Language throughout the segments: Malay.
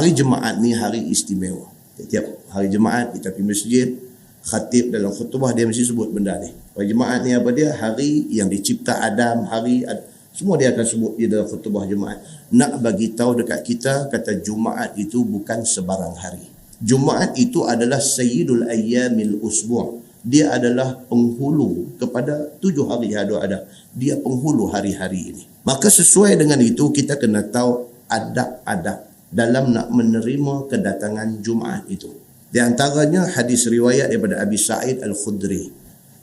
Hari Jumaat ni hari istimewa. Setiap hari Jumaat kita pergi masjid, khatib dalam khutbah dia mesti sebut benda ni. Hari Jumaat ni apa dia? Hari yang dicipta Adam, semua dia akan sebut di dalam khutbah Jumaat. Nak bagi tahu dekat kita, kata Jumaat itu bukan sebarang hari. Jumaat itu adalah sayyidul ayyamil usbu'. Dia adalah penghulu kepada 7 hari yang ada. Dia penghulu hari-hari ini. Maka sesuai dengan itu kita kena tahu adab-adab dalam nak menerima kedatangan Jumaat itu. Di antaranya hadis riwayat daripada Abi Sa'id Al-Khudri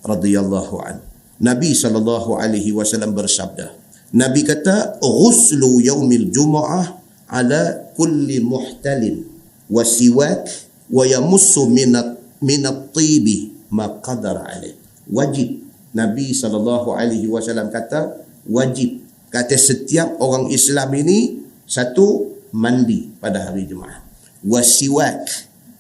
radhiyallahu an. Nabi SAW bersabda. Nabi kata, "Ghuslu yaumil Jumu'ah ala kulli muhtalin wa siwak wa yamussu minat tibi ma qadara alaih." Wajib. Nabi SAW kata, wajib. Kata setiap orang Islam ini, satu, mandi pada hari Jumaat. Wasiwak,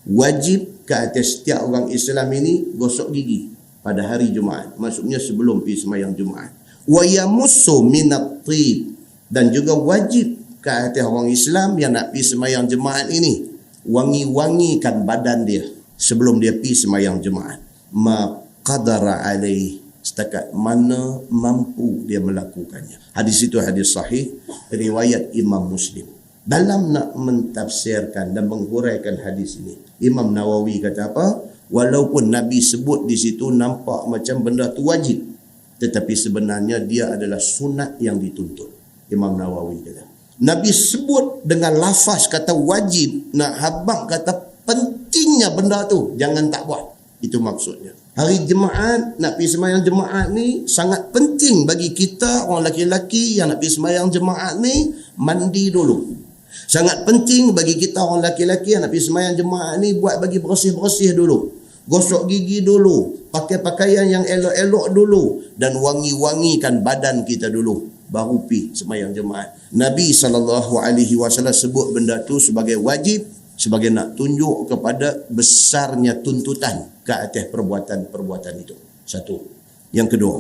wajib ke atas setiap orang Islam ini gosok gigi pada hari Jumaat. Maksudnya sebelum pergi sembahyang Jumaat. Wa yamussu minat tib, dan juga wajib ke atas orang Islam yang nak pergi sembahyang Jumaat ini wangi-wangikan badan dia sebelum dia pergi sembahyang Jumaat. Ma qadara alaih, setakat mana mampu dia melakukannya. Hadis itu hadis sahih riwayat Imam Muslim. Dalam nak mentafsirkan dan menghuraikan hadis ini, Imam Nawawi kata apa? Walaupun Nabi sebut di situ nampak macam benda tu wajib, tetapi sebenarnya dia adalah sunat yang dituntut. Imam Nawawi kata. Nabi sebut dengan lafaz kata wajib, nak habaq kata pentingnya benda tu, jangan tak buat. Itu maksudnya. Hari Jumaat, nak pergi sembahyang Jumaat ni sangat penting bagi kita orang lelaki yang nak pergi sembahyang Jumaat ni mandi dulu. Sangat penting bagi kita orang lelaki yang nak pergi sembahyang Jumaat ni buat bagi bersih-bersih dulu. Gosok gigi dulu, pakai pakaian yang elok-elok dulu, dan wangi-wangikan badan kita dulu, baru pergi sembahyang Jumaat. Nabi SAW sebut benda tu sebagai wajib, sebagai nak tunjuk kepada besarnya tuntutan ke atas perbuatan-perbuatan itu. Satu. Yang kedua,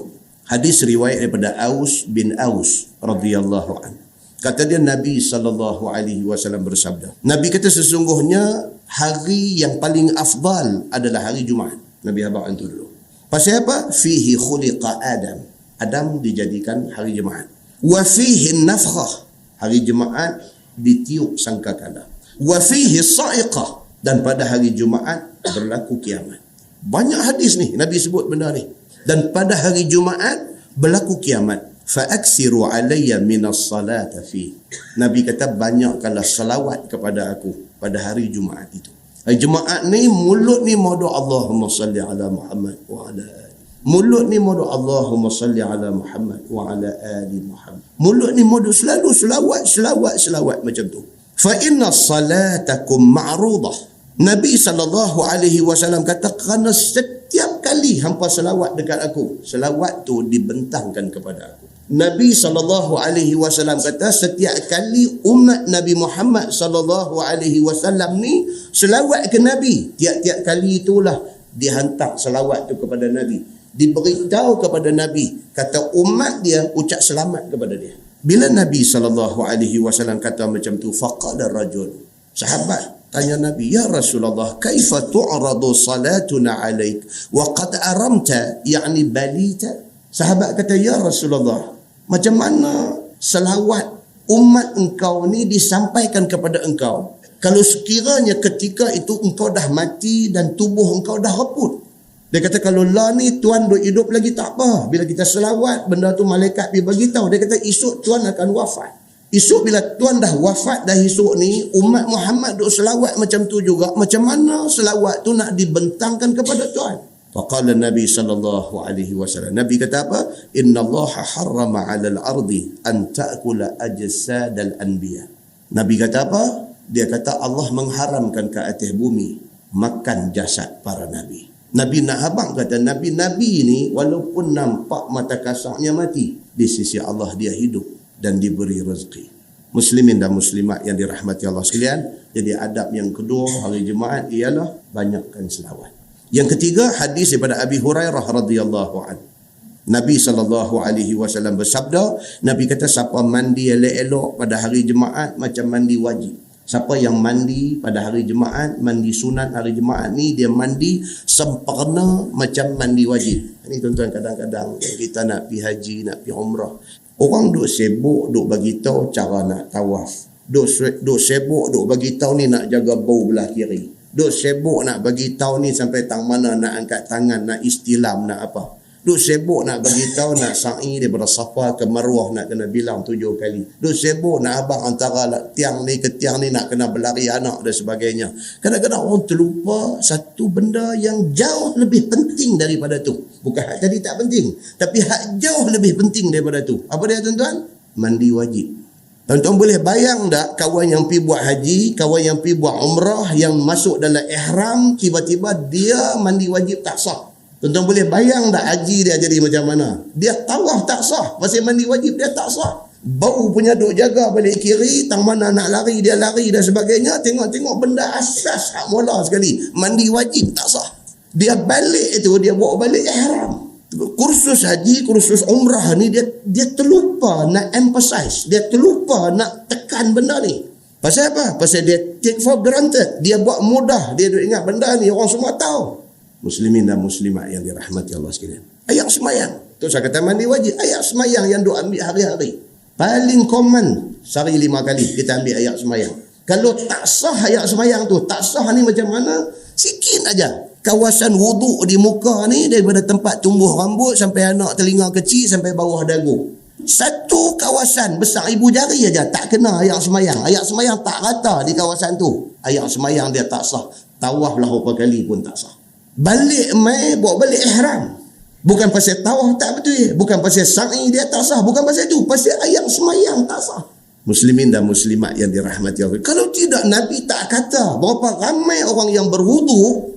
hadis riwayat daripada Aus bin Aus radhiyallahu anhu. Kata dia, Nabi SAW bersabda. Nabi kata sesungguhnya hari yang paling afdal adalah hari Jumaat. Nabi habaq itu dulu. Pasal apa? Fihi khuliqa Adam. Adam dijadikan hari Jumaat. Wa fihi nafkhah. Hari Jumaat ditiup sangkakala. Wa fihi sa'iqah. Dan pada hari Jumaat berlaku kiamat. Banyak hadis ni Nabi sebut benda ni. Dan pada hari Jumaat berlaku kiamat. Fa'aksiru alayya minas salata fi. Nabi kata banyakkanlah salawat kepada aku pada hari Jumaat itu. Hari Jumaat ni mulut ni modu Allahumma salli ala Muhammad wa ala ali. Mulut ni modu Allahumma salli ala Muhammad wa ala ali Muhammad. Mulut ni modu selalu selawat macam tu. Fa inna salatakum ma'rudah. Nabi SAW kata kerana setiap kali hampa selawat dekat aku, selawat tu dibentangkan kepada aku. Nabi SAW kata setiap kali umat Nabi Muhammad SAW ni selawat ke Nabi, tiap-tiap kali itulah dihantar selawat tu kepada Nabi, diberitahu kepada Nabi, kata umat dia ucap selamat kepada dia. Bila Nabi SAW kata macam tu, faqala rajul, sahabat tanya Nabi, ya Rasulullah, kaifa tu'radu salatuna alaik wa qad aramta, yani balita. Sahabat kata, ya Rasulullah, macam mana selawat umat engkau ni disampaikan kepada engkau kalau sekiranya ketika itu engkau dah mati dan tubuh engkau dah reput? Dia kata, kalau lah ni Tuan duk hidup lagi tak apa. Bila kita selawat, benda tu malaikat pergi beritahu. Dia kata, esok Tuan akan wafat. Esok bila Tuan dah wafat dah esok ni, umat Muhammad duk selawat macam tu juga. Macam mana selawat tu nak dibentangkan kepada Tuan? Faqala Nabi SAW. Nabi kata apa? Inna Allah harrama 'alal ardi an ta'kula ajsad al-anbiya. Nabi kata apa? Dia kata Allah mengharamkan ke atas bumi makan jasad para nabi. Nabi nak habaq kata nabi-nabi ni walaupun nampak mata kasarnya mati, di sisi Allah dia hidup dan diberi rezeki. Muslimin dan muslimat yang dirahmati Allah sekalian, jadi adab yang kedua hari Jumaat ialah banyakkan selawat. Yang ketiga, hadis daripada Abi Hurairah radhiyallahu anhu. Nabi SAW bersabda, Nabi kata siapa mandi elok-elok pada hari Jumaat macam mandi wajib. Siapa yang mandi pada hari Jumaat, mandi sunat hari Jumaat ni, dia mandi sempurna macam mandi wajib. Ini tuan-tuan, kadang-kadang kita nak pergi haji, nak pergi umrah, orang duk sibuk, duk bagi tahu cara nak tawaf. Duk sibuk, duk bagi tahu ni nak jaga bau belah kiri. Duk sibuk nak bagi tahu ni sampai tang mana nak angkat tangan, nak istilam, nak apa. Duk sibuk nak bagi tahu nak sa'i daripada Safa ke Marwah nak kena bilang 7 kali. Duk sibuk nak abang antara tiang ni ke tiang ni nak kena berlari anak dan sebagainya. Kadang-kadang orang terlupa satu benda yang jauh lebih penting daripada tu. Bukan hak tadi tak penting, tapi hak jauh lebih penting daripada tu. Apa dia tuan-tuan? Mandi wajib. Tuan-tuan boleh bayang tak kawan yang pergi buat haji, kawan yang pergi buat umrah, yang masuk dalam ihram, tiba-tiba dia mandi wajib tak sah. Tuan-tuan boleh bayang tak haji dia jadi macam mana? Dia tawaf tak sah, pasal mandi wajib dia tak sah. Bau punya duk jaga balik kiri, tang mana nak lari dia lari dan sebagainya. Tengok-tengok benda asas hak mula sekali, mandi wajib tak sah. Dia balik itu, dia bawa balik ihram. Kursus haji, kursus umrah ni dia terlupa nak emphasize, dia terlupa nak tekan benda ni. Pasal apa? Pasal dia take for granted, dia buat mudah, dia duk ingat benda ni orang semua tahu. Muslimin dan muslimat yang dirahmati Allah sekalian, ayat semayang tu saya kata mandi wajib. Ayat semayang yang duk ambil hari-hari, paling common sehari 5 kali kita ambil ayat semayang. Kalau tak sah ayat semayang tu, tak sah ni macam mana? Sikit aja kawasan wuduk di muka ni, daripada tempat tumbuh rambut sampai anak telinga kecil sampai bawah dagu, satu kawasan besar ibu jari aja tak kena ayat semayang. Ayat semayang tak rata di kawasan tu, ayat semayang dia tak sah. Tawaf lah berapa kali pun tak sah. Balik mai bawa balik ihram. Bukan pasal tawaf tak betul, bukan pasal sa'i dia tak sah, bukan pasal itu, pasal ayat semayang tak sah. Muslimin dan muslimat yang dirahmati Allah, kalau tidak Nabi tak kata berapa ramai orang yang berwudu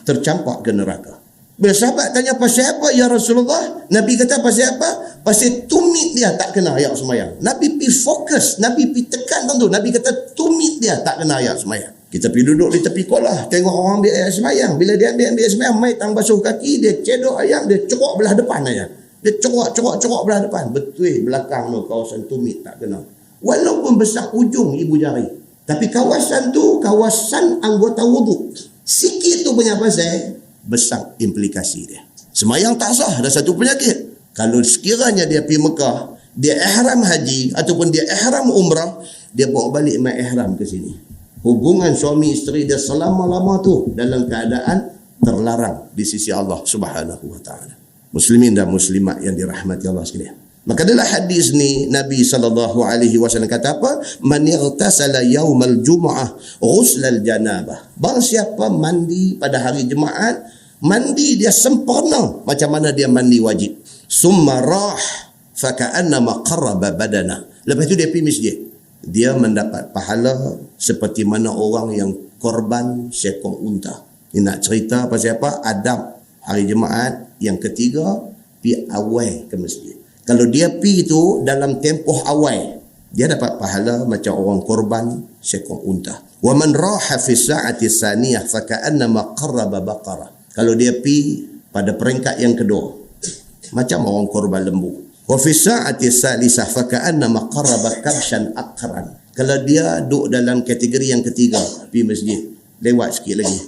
tercampak ke neraka. Bila sahabat tanya pasal apa ya Rasulullah, Nabi kata pasal apa? Pasal tumit dia tak kena ayat semayang. Nabi pergi fokus, Nabi pergi tekan tentu. Nabi kata tumit dia tak kena ayat semayang. Kita pergi duduk di tepi kolah, tengok orang ambil ayat semayang. Bila dia ambil semayang, mai tang basuh kaki, dia cedok ayam, dia corok belah depan ayam. Dia corok belah depan. Betul belakang tu kawasan tumit tak kena. Walaupun besar ujung ibu jari. Tapi kawasan tu kawasan anggota wuduk. Sikit tu punya pasal, besar implikasi dia. Semayang tak sah, ada satu penyakit. Kalau sekiranya dia pergi Mekah, dia ihram haji ataupun dia ihram umrah, dia bawa balik mai ihram ke sini. Hubungan suami isteri dia selama-lama tu dalam keadaan terlarang di sisi Allah Subhanahu wa taala. Muslimin dan muslimat yang dirahmati Allah sekalian. Maka dalam hadis ni Nabi SAW kata apa? Man ightasala yaumal jumu'ah ghuslal janabah. Barang siapa mandi pada hari Jumaat, mandi dia sempurna macam mana dia mandi wajib. Summa rah fa ka'annama qarraba badana. Lepas tu dia pergi masjid. Dia mendapat pahala seperti mana orang yang korban seekor unta. Ini nak cerita pasal apa? Adab hari Jumaat yang ketiga, pergi awal ke masjid. Kalau dia pergi tu dalam tempoh awal, dia dapat pahala macam orang korban seekor unta. Wa man raha fi sa'ati saniyah fa ka'annama qarraba baqarah. Kalau dia pergi pada peringkat yang kedua, macam orang korban lembu. Wa fi sa'ati salisah fa ka'annama qarraba kabshan aqran. Kalau dia duduk dalam kategori yang ketiga, pergi masjid, lewat sikit lagi,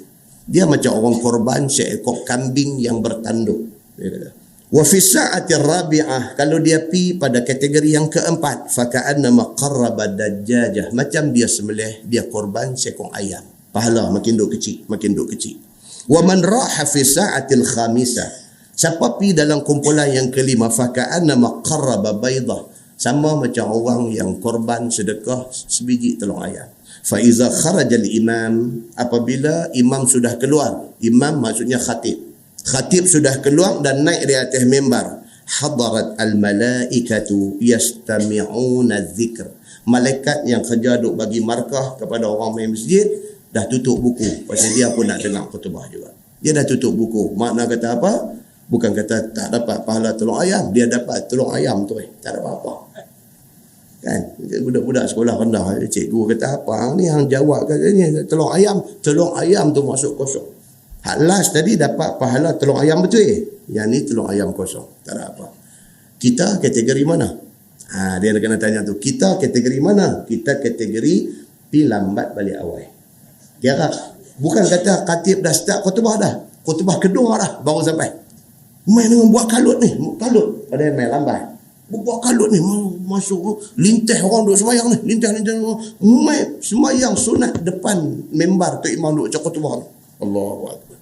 dia macam orang korban seekor kambing yang bertanduk. Dia kata. Wa fi sa'ati rabi'ah, kalau dia pi pada kategori yang keempat, fa ka'annama qarraba dajjajah, macam dia sembelih, dia korban seekor ayam. Pahala makin duk kecil, makin duk kecil. Wa man raha fi sa'atil khamisah, siapa pi dalam kumpulan yang kelima, fa ka'annama qarraba baydah, sama macam orang yang korban sedekah sebiji telur ayam. Fa iza kharaja al-imam, apabila imam sudah keluar, imam maksudnya khatib. Khatib sudah keluar dan naik di atas mimbar, hadarat al-malaikatu yastami'una dzikr. Malaikat yang kerja duk bagi markah kepada orang main masjid dah tutup buku, pasal dia pun nak dengar khutbah juga. Dia dah tutup buku. Makna kata apa? Bukan kata tak dapat pahala telur ayam, dia dapat telur ayam tu tak ada apa-apa. Kan? Budak-budak sekolah rendah, cikgu kata apa? Ni hang jawab katanya telur ayam tu masuk kosong. Hak last tadi dapat pahala telur ayam betul. Yang ni telur ayam kosong. Tak ada apa. Kita kategori mana? Dia kena tanya tu. Kita kategori mana? Kita kategori pi lambat balik awal. Kira bukan kata khatib dah start khutbah dah. Khutbah kedua dah baru sampai. Main dengan buat kalut ni, kalut. Padahal main lambat. Buat kalut ni masuk lintah orang duk sembahyang ni, lintah main sembahyang sunat depan membar tu imam duk cakap khutbah. Allahu akbar.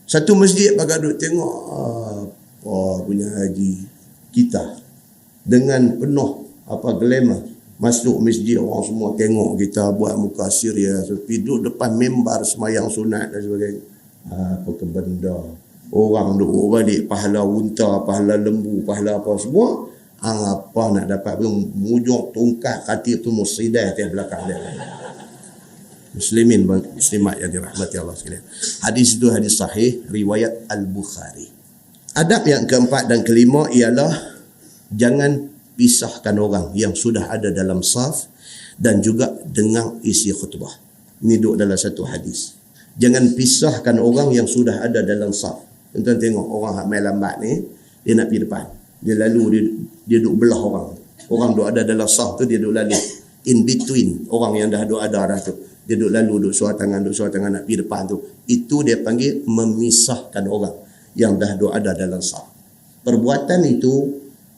Satu masjid bagai duk tengok apa punya haji kita dengan penuh glamour masuk masjid, orang semua tengok kita buat muka serius, duduk depan membar sembahyang sunat dan sebagainya. Apa ke benda, orang duk balik pahala unta, pahala lembu, pahala apa semua, apa nak dapat mujung tongkat khatib tu musridah atas belakang dia. Muslimin muslimat yang dirahmati Allah sekalian, hadis itu hadis sahih riwayat Al-Bukhari. Adab yang keempat dan kelima ialah jangan pisahkan orang yang sudah ada dalam saf dan juga dengar isi khutbah. Ini duduk dalam satu hadis. Jangan pisahkan orang yang sudah ada dalam saf. Tuan-tuan tengok orang main lambat ni, dia nak pergi depan. Dia lalu, dia duduk belah orang. Orang duduk ada dalam saf tu, dia duduk lalu. In between orang yang dah duduk ada dah tu. Dia duduk lalu, duduk suara tangan nak pergi depan tu. Itu dia panggil memisahkan orang yang dah duduk ada dalam saf. Perbuatan itu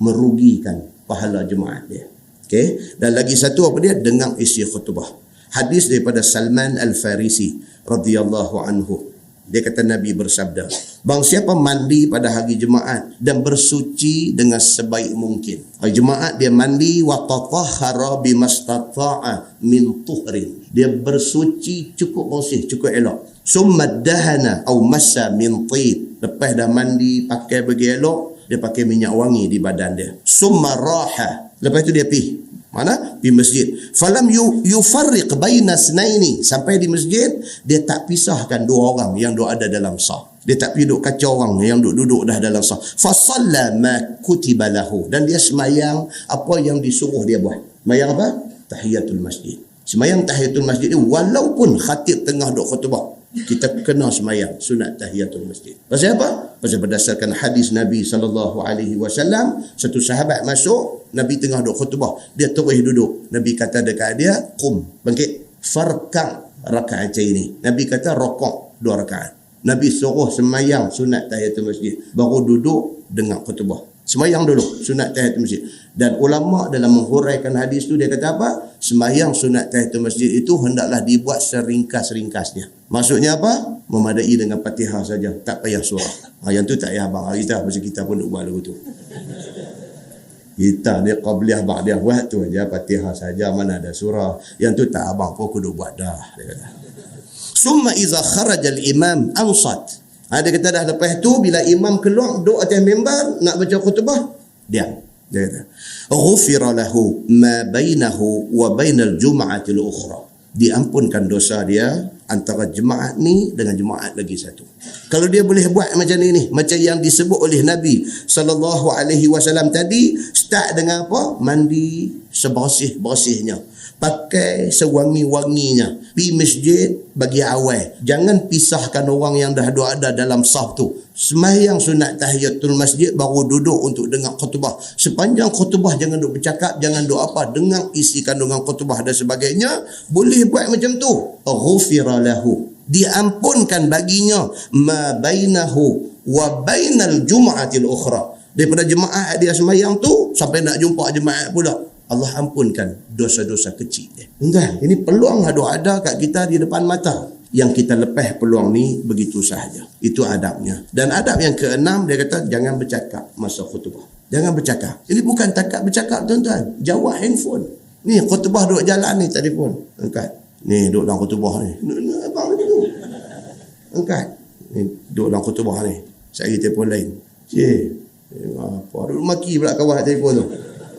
merugikan pahala jemaat dia. Okey, dan lagi satu apa dia? Dengar isi khutbah. Hadis daripada Salman Al-Farisi radhiyallahu anhu. Dia kata Nabi bersabda, barang siapa mandi pada hari Jumaat dan bersuci dengan sebaik mungkin. Hari Jumaat dia mandi wa tatahhara bimastata'a min tuhrin. Dia bersuci cukup bersih, cukup elok. Summa dahana au massa min tib. Lepas dah mandi pakai bagi elok, dia pakai minyak wangi di badan dia. Summa raha. Lepas tu dia pergi. Mana? Di masjid. Falam yufarriq baina snaini. Sampai di masjid, dia tak pisahkan dua orang yang duk ada dalam saf. Dia tak pergi duk kacau orang yang duduk dah dalam saf. Fa salla ma kutiba lahu. Dan dia semayang apa yang disuruh dia buat. Semayang apa? Tahiyatul masjid. Semayang tahiyatul masjid ni walaupun khatib tengah duk khutbah, kita kena semayang sunat tahiyatul masjid. Pasal apa? Pasal berdasarkan hadis Nabi SAW, satu sahabat masuk, Nabi tengah duduk khutbah, dia terus duduk. Nabi kata dekat dia, qum, bangkit, farka' raka'ataini. Nabi kata rokok 2 rakaat. Nabi suruh semayang sunat tahiyatul masjid, baru duduk dengar khutbah. Semayang dulu sunat tahiyatul masjid. Dan ulama dalam menghuraikan hadis tu, dia kata apa? Semayang sunat tahiyatul masjid itu hendaklah dibuat seringkas-ringkasnya. Maksudnya apa? Memadai dengan Fatihah saja, tak payah surah. Yang tu tak payah abang kita, pasal kita pun duk buat lagu tu. Kita ni qabliyah ba'diyah buat tu aja, Fatihah saja, mana ada surah. Yang tu tak abang pun aku duk buat dah, dia kata. Summa iza kharaja al-imam ansat. Dia kata dah lepas tu bila imam keluar duduk atas mimbar nak baca khutbah, diam. Dia kata, "Ghufira lahu ma bainahu wa bainal jum'ati al-ukhra." Diampunkan dosa dia antara jemaat ni dengan jemaat lagi satu. Kalau dia boleh buat macam ni, macam yang disebut oleh Nabi SAW tadi, start dengan apa? Mandi sebersih-bersihnya. Pakai sewangi-wanginya. Pergi masjid bagi awal. Jangan pisahkan orang yang dah ada dalam saf tu. Sembahyang sunat tahiyatul masjid, baru duduk untuk dengar khutbah. Sepanjang khutbah jangan duk bercakap, jangan duk apa, dengar isi kandungan khutbah dan sebagainya. Boleh buat macam tu. Ghufira lahu. Diampunkan baginya ma bainahu wa bainal jum'atil ukhra. Daripada jemaat dia sembahyang tu sampai nak jumpa jemaat pula, Allah ampunkan dosa-dosa kecil dia. Tuan, ini peluang ada kat kita di depan mata. Yang kita lepas peluang ni begitu sahaja. Itu adabnya. Dan adab yang keenam, dia kata jangan bercakap masa khutbah. Jangan bercakap. Ini bukan takat bercakap, tuan-tuan. Jawab handphone. Ni khutbah duduk jalan ni, telefon. Angkat. Ni duduk dalam khutbah ni. Abang ni tu. Angkat. Ni duduk dalam khutbah ni. Saya telefon lain. Apa? Duduk maki pula kawan telefon tu.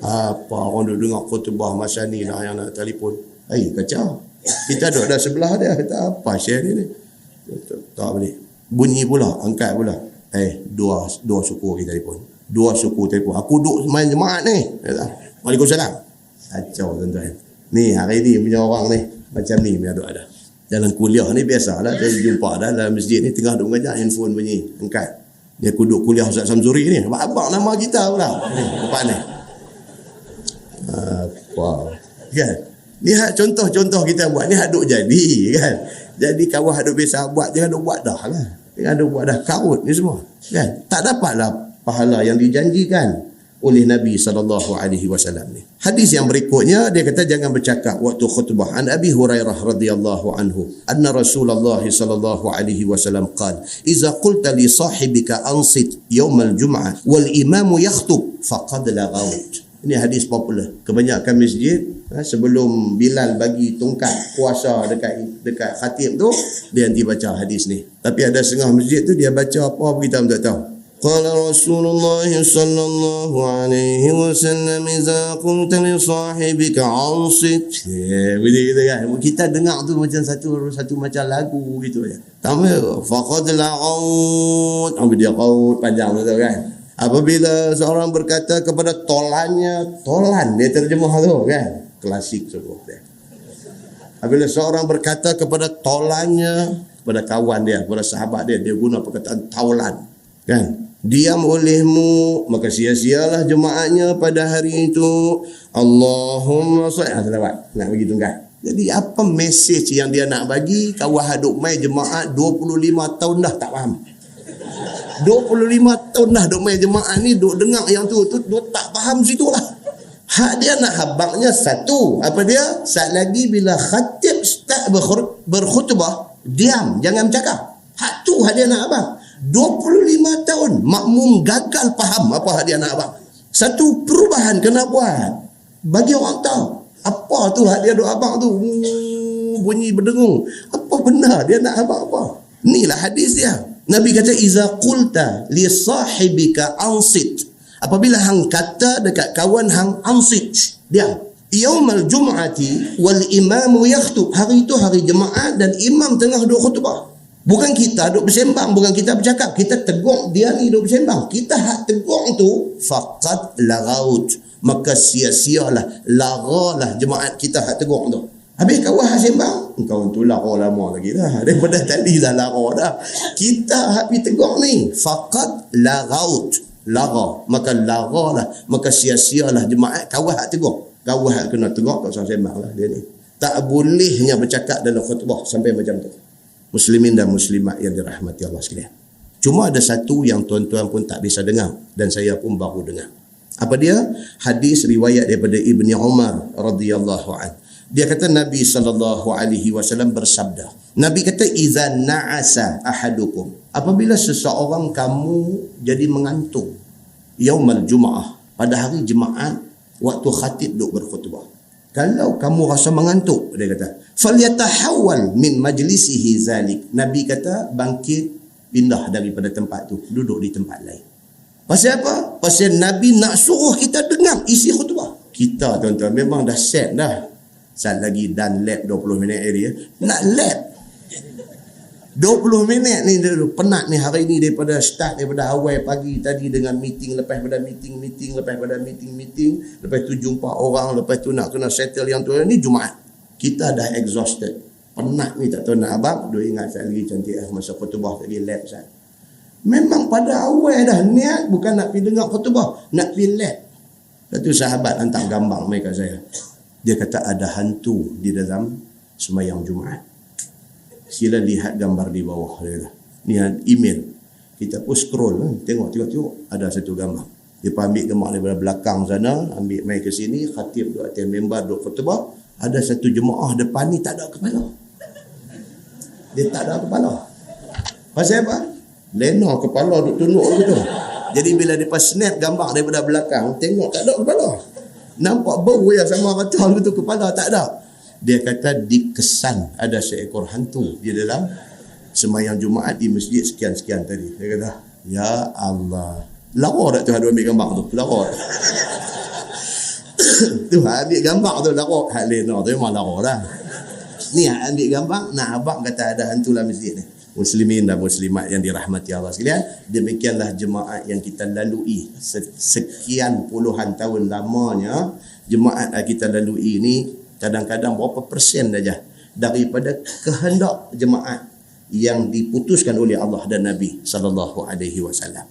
Apa orang duduk dengar khutbah masa ni lah yang nak telefon. Kacau. Kita duduk dah sebelah dia. Kata apa share ni? Tak boleh. Bunyi pula. Angkat pula. Dua suku kita telefon. 2 suku telefon. Aku duduk main jemaat ni. Kata, Waalaikumsalam. Kacau tuan-tuan. Ni hari ni punya orang ni. Macam ni punya duduk ada. Dalam kuliah ni biasalah. Saya jumpa dah dalam masjid ni. Tengah duduk mengajar. Handphone bunyi. Angkat. Dia duduk kuliah Ustaz Samsuri ni. Abang nama kita pula. Ni. Tempat ni. Apa? Kan? Ni hak contoh-contoh kita buat ni hak duk jadi kan. Jadi kawah duk biasa buat, jangan duk buat dah lah. Jangan duk buat dah karut ni semua kan. Tak dapatlah pahala yang dijanjikan oleh Nabi SAW ni. Hadis yang berikutnya dia kata jangan bercakap waktu khutbah. An Abi Hurairah radhiyallahu anhu anna Rasulullah SAW qala idza qulta li sahibika ansit yawm al-jum'ah wal imamu yakhutub faqad laghawt. Ini hadis popular. Kebanyakan masjid sebelum Bilal bagi tongkat puasa dekat khatib tu, dia nanti baca hadis ni. Tapi ada setengah masjid tu dia baca apa kita tak tahu. Qala Rasulullah sallallahu alaihi wasallam idza qulta li sahibika ansit. Begitu kan. Kita dengar tu macam satu macam lagu gitu ya. Tambah faqad la'ud. Dia qaut panjang tu kan. Apabila seorang berkata kepada tolannya, tolan dia terjemah tu kan. Klasik semua dia. Apabila seorang berkata kepada tolannya, kepada kawan dia, kepada sahabat dia, dia guna perkataan taulan kan. Diam olehmu, maka sia-sialah jemaatnya pada hari itu. Allahumma salli. Selawat. Nak bagi tunggal. Jadi apa mesej yang dia nak bagi? Kawah haduk mai jemaat 25 tahun dah tak faham. 25 tahun dah duk main jemaah ni, duk dengar yang tu duk tak faham situ lah. Hak dia nak habangnya satu. Apa dia? Saat lagi bila khatib start berkhutbah, diam, jangan bercakap. Hak tu hak dia nak abang. 25 tahun makmum gagal faham apa hak dia nak abang. Satu perubahan kena buat. Bagi orang tahu. Apa tu hak dia duk abang tu? Bunyi berdengung. Apa benar dia nak abang apa? Inilah hadis dia. Nabi kata iza qulta li sahibika ansit. Apabila hang kata dekat kawan hang ansit, diam. Yaumal jum'ati wal imamu yakhutub. Hari itu hari Jumaat dan imam tengah duk khutbah. Bukan kita duk bersembang, bukan kita bercakap. Kita tegur dia ni duk bersembang. Kita hak tegur tu faqad laghaut. Maka sia-sialah, laghalah jemaat kita hak tegur tu. Habis kawah sembang, kau tu lara lama lagi dah. Daripada tadi dah lara dah. Kita habis tegur ni, faqad laghaut. Lara, maka lara lah, maka sia-sialah jemaat kawah hak tegur. Kawah hak kena tegur, tak usah sembang lah dia ni. Tak bolehnya bercakap dalam khutbah sampai macam tu. Muslimin dan muslimat yang dirahmati Allah sekalian. Cuma ada satu yang tuan-tuan pun tak bisa dengar dan saya pun baru dengar. Apa dia? Hadis riwayat daripada Ibni Umar radhiyallahu anhu. Dia kata Nabi SAW bersabda. Nabi kata iza na'asa ahadukum. Apabila seseorang kamu jadi mengantuk yaumal jum'ah, pada hari Jumaat waktu khatib duk berkhutbah. Kalau kamu rasa mengantuk, dia kata, falyatahawwal min majlisihi zalik. Nabi kata bangkit, pindah daripada tempat tu, duduk di tempat lain. Pasal apa? Pasal Nabi nak suruh kita dengar isi khutbah. Kita tuan-tuan memang dah set dah. Saat lagi dan lab 20 minit area. Nak lab 20 minit ni dulu. Penat ni hari ni daripada daripada awal pagi tadi dengan meeting, lepas pada meeting, lepas pada meeting, lepas tu jumpa orang, lepas tu nak kena settle yang tu. Ni Jumaat. Kita dah exhausted. Penat ni tak tahu nak abang. Dua ingat saat lagi cantik masa khutbah tadi lab saat. Memang pada awal dah niat bukan nak pergi dengar khutbah, nak pergi lab. Satu sahabat hantar gambar mai kat saya. Dia kata ada hantu di dalam sembahyang Jumaat. Sila lihat gambar di bawah dia. Ni email. Kita pun scroll, tengok ada satu gambar. Dia ambil gambar daripada belakang sana, ambil mai ke sini, khatib duk atas member duk khutbah, ada satu jemaah depan ni tak ada kepala. Dia tak ada kepala. Pasal apa? Lena kepala duk tunduk gitu. Jadi bila dia snap gambar daripada belakang, tengok tak ada kepala. Nampak bau yang sama kata itu kepala tak ada. Dia kata dikesan ada seekor hantu di dalam sembahyang Jumaat di masjid sekian-sekian tadi. Dia kata, ya Allah. Lara tak tu ada ambil gambar tu. Lara. Tu ambil gambar tu lara. Hak Lena tu memang lara dah. Ni ambil gambar, nak abang kata ada hantu dalam masjid ni. Muslimin dan muslimat yang dirahmati Allah sekalian, demikianlah jemaat yang kita lalui sekian puluhan tahun lamanya. Jemaat yang kita lalui ini kadang-kadang berapa persen saja daripada kehendak jemaat yang diputuskan oleh Allah dan Nabi sallallahu alaihi wasallam.